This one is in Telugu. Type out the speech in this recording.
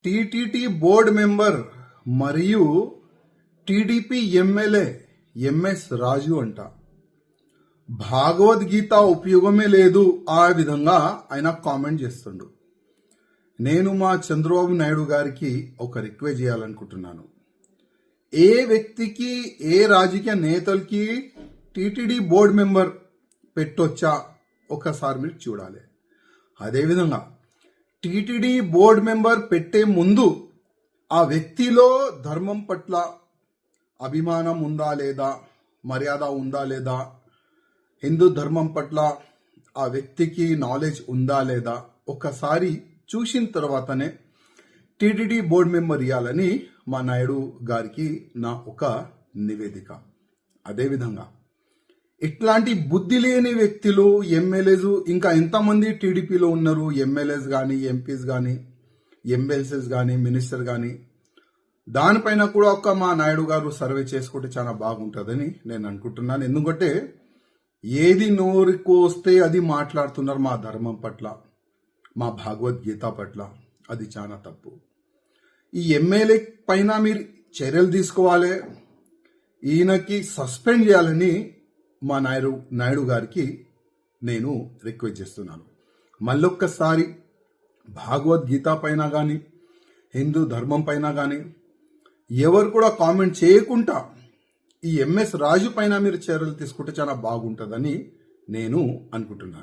టీటీడీ బోర్డు మెంబర్ మరియు టీడీపీ ఎమ్మెల్యే ఎంఎస్ రాజు అంట భగవద్గీత ఉపయోగమే లేదు ఆ విధంగా ఆయన కామెంట్ చేస్తుండు. నేను మా చంద్రబాబు నాయుడు గారికి ఒక రిక్వెస్ట్ చేయాలనుకుంటున్నాను. ఏ వ్యక్తికి ఏ రాజకీయ నేతలకి టీటీడీ బోర్డు మెంబర్ పెట్టొచ్చా ఒకసారి మీరు చూడాలి. అదేవిధంగా టీటీడీ బోర్డు మెంబర్ పెట్టే ముందు ఆ వ్యక్తిలో ధర్మం పట్ల అభిమానం ఉందా లేదా, మర్యాద ఉందా లేదా, హిందూ ధర్మం పట్ల ఆ వ్యక్తికి నాలెడ్జ్ ఉందా లేదా ఒకసారి చూసిన తర్వాతనే టీటీడీ బోర్డు మెంబర్ ఇవ్వాలని మా నాయుడు గారికి నా ఒక నివేదిక. అదేవిధంగా ఇట్లాంటి బుద్ధి లేని వ్యక్తులు ఎమ్మెల్యేస్ ఇంకా ఎంతమంది టీడీపీలో ఉన్నారు, ఎమ్మెల్యేస్ కానీ, ఎంపీస్ కానీ, ఎమ్మెల్సీస్ కానీ, మినిస్టర్ కానీ, దానిపైన కూడా ఒక మా నాయుడు గారు సర్వే చేసుకుంటే చాలా బాగుంటుందని నేను అనుకుంటున్నాను. ఎందుకంటే ఏది నోరుకు వస్తే అది మాట్లాడుతున్నారు మా ధర్మం పట్ల, మా భగవద్గీత పట్ల. అది చాలా తప్పు. ఈ ఎమ్మెల్యే పైన మీరు చర్యలు తీసుకోవాలి, ఈయనకి సస్పెండ్ చేయాలని మా నాయుడు గారికి నేను రిక్వెస్ట్ చేస్తున్నాను. మళ్ళొక్కసారి భగవద్గీత పైన కానీ, హిందూ ధర్మం పైన కానీ ఎవరు కూడా కామెంట్ చేయకుండా ఈ ఎంఎస్ రాజు పైన మీరు చర్యలు తీసుకుంటే చాలా బాగుంటుందని నేను అనుకుంటున్నాను.